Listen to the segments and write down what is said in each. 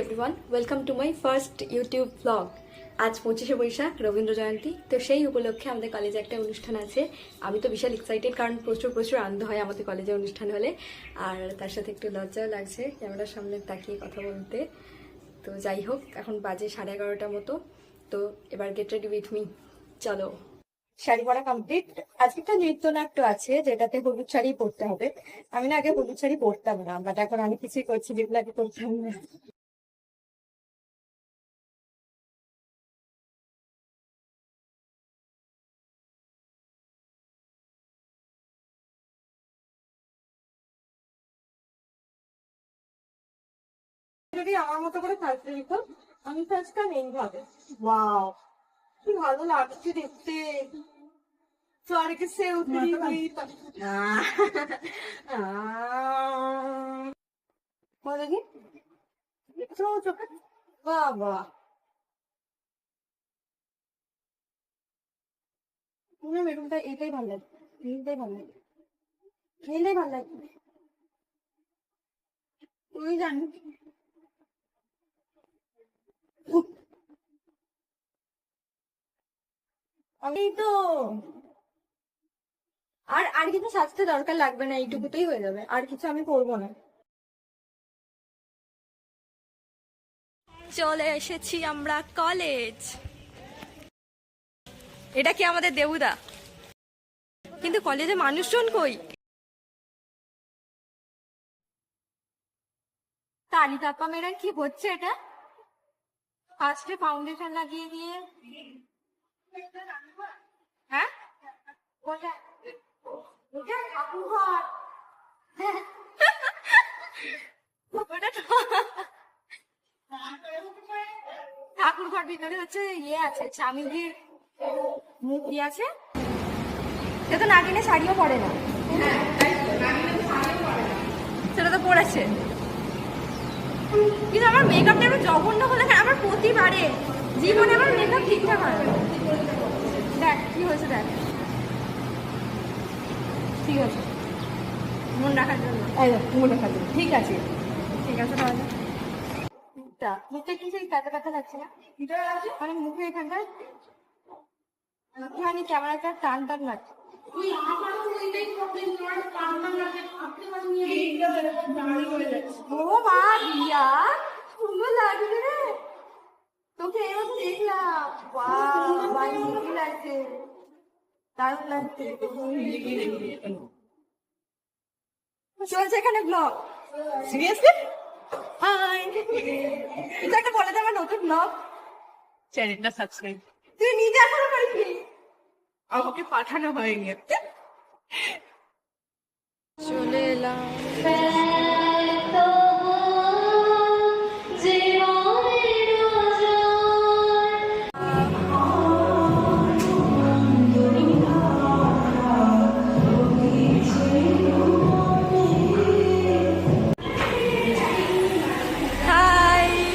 Everyone, welcome to my first YouTube blog. আজ 25শে বৈশাখ, রবীন্দ্র জয়ন্তী। তো সেই উপলক্ষে আমাদের কলেজে একটা অনুষ্ঠান আছে। আমি তো বিশাল এক্সাইটেড, কারণ প্রচুর আনন্দ হয় আমাদের কলেজে অনুষ্ঠান হলে। আর তার সাথে একটু লজ্জাও লাগছে ক্যামেরার সামনে তাকিয়ে কথা বলতে। তো যাই হোক, এখন বাজে 11:30 মতো। তো এবার গেট রেডি উইথ মি, চলো। শাড়ি পরা কমপ্লিট। আজকে একটা নৃত্যনাট্য আছে যেটাতে হলুদ শাড়ি পরতে হবে। আমি না আগে হলুদ শাড়ি পরতাম না, বাট এখন আমি কিছুই করছি যেগুলো আগে করতাম না। যদি আমার মতো করে সাজতে দিত, আমি সাজতাম এইভাবে। ওয়াও, কি ভালো লাগছে দেখতে। স্বর্গ সে উতরি হুই দেখি একটু চোখে। বাবা, পুরো মেরুনটা, এটাই ভালো লাগে, নীলটাই ভালো লাগে, নীলটাই ভালো লাগে। তুই জানি আমি তো আর আর কিছু সাজতে দরকার লাগবে না, এইটুকুতেই হয়ে যাবে, আর কিছু আমি করবো না। চলে এসেছি আমরা কলেজ। এটা কি আমাদের দেবুদা? কিন্তু কলেজে মানুষজন কই? তালিকা আপা মেয়েরা কি হচ্ছে এটা? ফার্স্টে ফাউন্ডেশন লাগিয়ে দিয়ে, হ্যাঁ কোথায়? ওটা ঠাকুরঘর। ওটা ঠাকুরঘর, ভিতরে হচ্ছে ইয়ে আছে, স্বামীজির মূর্তি আছে। এটা তো নাগিনে শাড়িও পরে না, সেটা তো পড়েছে। কিন্তু আমার মেকআপটা এবার জঘন্য হলে, আমার প্রতিবারে জীবনে আমার মেকআপ ঠিকঠাক হয়। দেখ কি হয়েছে, দেখ ঠিক আছে, মন রাখার জন্য, মন রাখার জন্য ঠিক আছে, ঠিক আছে তাহলে। মুখটা কি সেই কাঁচা কাঁচা লাগছে না? মানে মুখে এখানটায় একটুখানি ক্যামেরাটা টান টান লাগছে। ও মা দিয়া, সুন্দর লাগছে রে তোকে, এবার দেখলাম। বাহ, বাইরে লাগছে, দারুণ লাগছে। চলছে এখানে ব্লগ। সিরিয়াসলি? হাই, এটা একটা বলে দে আমার নতুন ব্লগ। চ্যানেলটা সাবস্ক্রাইব। তুই নিজে এখনো করিসনি? আমাকে পাঠানো হয়নি। চলে এলাম।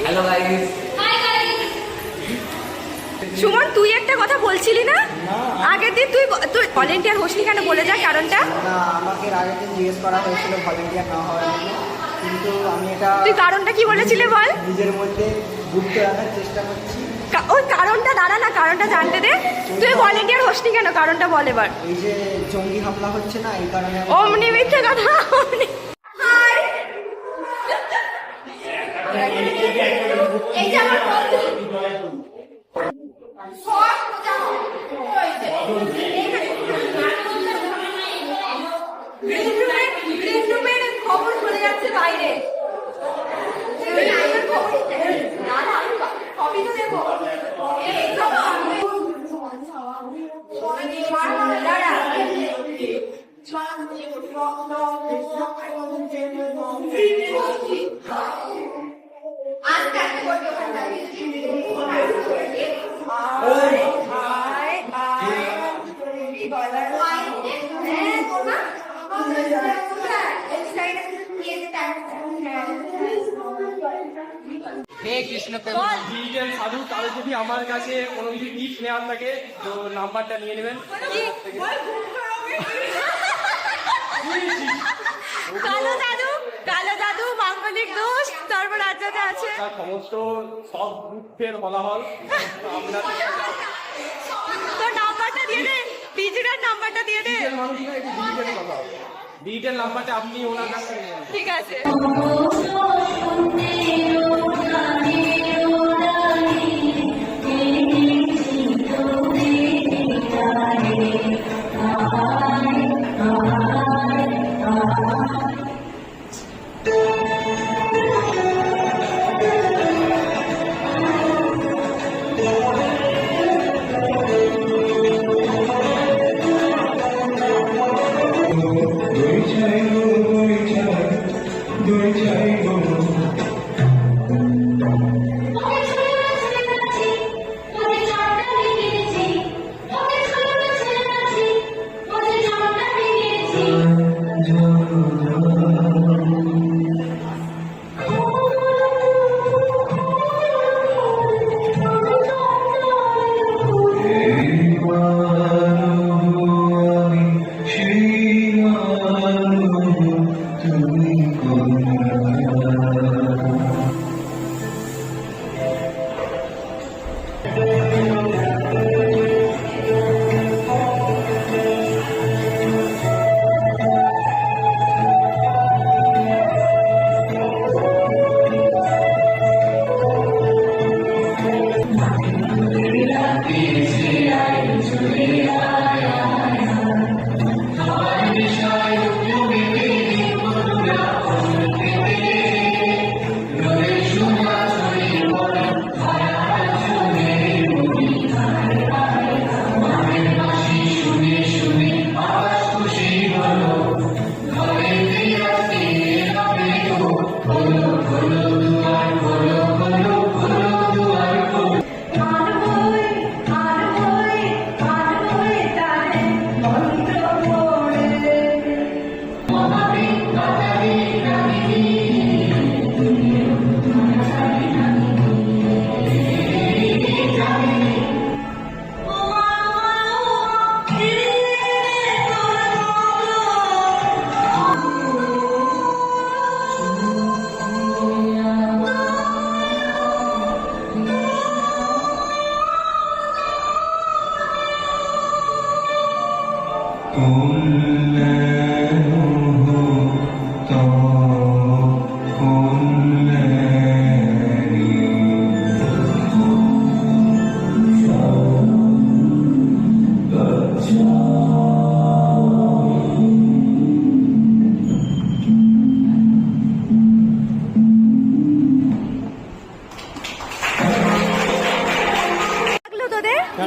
Hello guys. সুমন, তুই একটা কথা বলছিলি না আগের দিন? তুই ভলেন্টিয়ার হোসনি কেন, বলে যা কারণটা। না, আমাকে আগের দিন জিজ্ঞেস করা হয়েছিল ভলেন্টিয়ার না হওয়ার জন্য, কিন্তু আমি এটা তুই কারণটা কি বলেছিলি বল? নিজের মধ্যে গুপ্ত রাখার চেষ্টা করছি। ওই কারণটা দাঁড়া না, কারণটা জানতে দে। তুই ভলেন্টিয়ার হোসনি কেন, কারণটা বল এবার। এই যে জঙ্গি হামলা হচ্ছে না, এই কারণে অমনি মিথ্যে কথা, অমনি। এই যে আমার বন্ধু খবর চলে যাচ্ছে বাইরে। কবি তো দেবো। হে কৃষ্ণ ডিজিটাল সাধু, তাহলে যদি আমার কাছে কোনো কিছু টিপস নেওয়ার থাকে তো নাম্বারটা নিয়ে নেবেন। কালো দাদু কালো জাদু, মাঙ্গলিক দোষ, তারপর রাজ্যতে আছে তার সমস্ত সব দুঃখের হলাহল আপনার তো নাম্বারটা দিয়ে দে, ডিজিটাল নাম্বারটা দিয়ে দে। মানুষ না, একটু ডিজিটাল কথা, ডিজিটাল নাম্বারটা আপনি ওনার কাছ থেকে নিয়ে নেন। ঠিক আছে।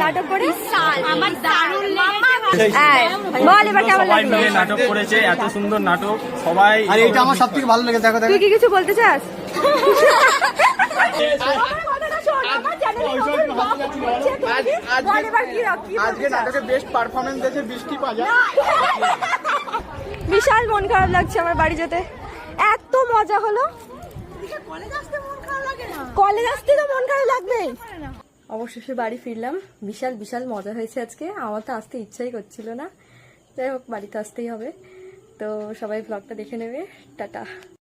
নাটক করে আমার দারুণ বল এবার কেমন সবাই লাগলো? মিলে নাটক করেছে, এত সুন্দর নাটক সবাই। আর এইটা আমার সব থেকে ভালো লেগে, দেখো তুই কি কিছু বলতে চাস? আজকে নাটকে বেস্ট পারফরমেন্স দিয়েছে বৃষ্টি পাজা। বিশাল মন খারাপ লাগছে আমার বাড়ি যেতে, এত মজা হলো। কলেজ আসতে তো মন খারাপ লাগবেই। অবশেষে বাড়ি ফিরলাম, বিশাল বিশাল মজা হয়েছে আজকে। আমার তো আসতে ইচ্ছাই করছিল না, যাই হোক বাড়িতে আসতেই হবে। তো সবাই ব্লগটা দেখে নেবে, টাটা।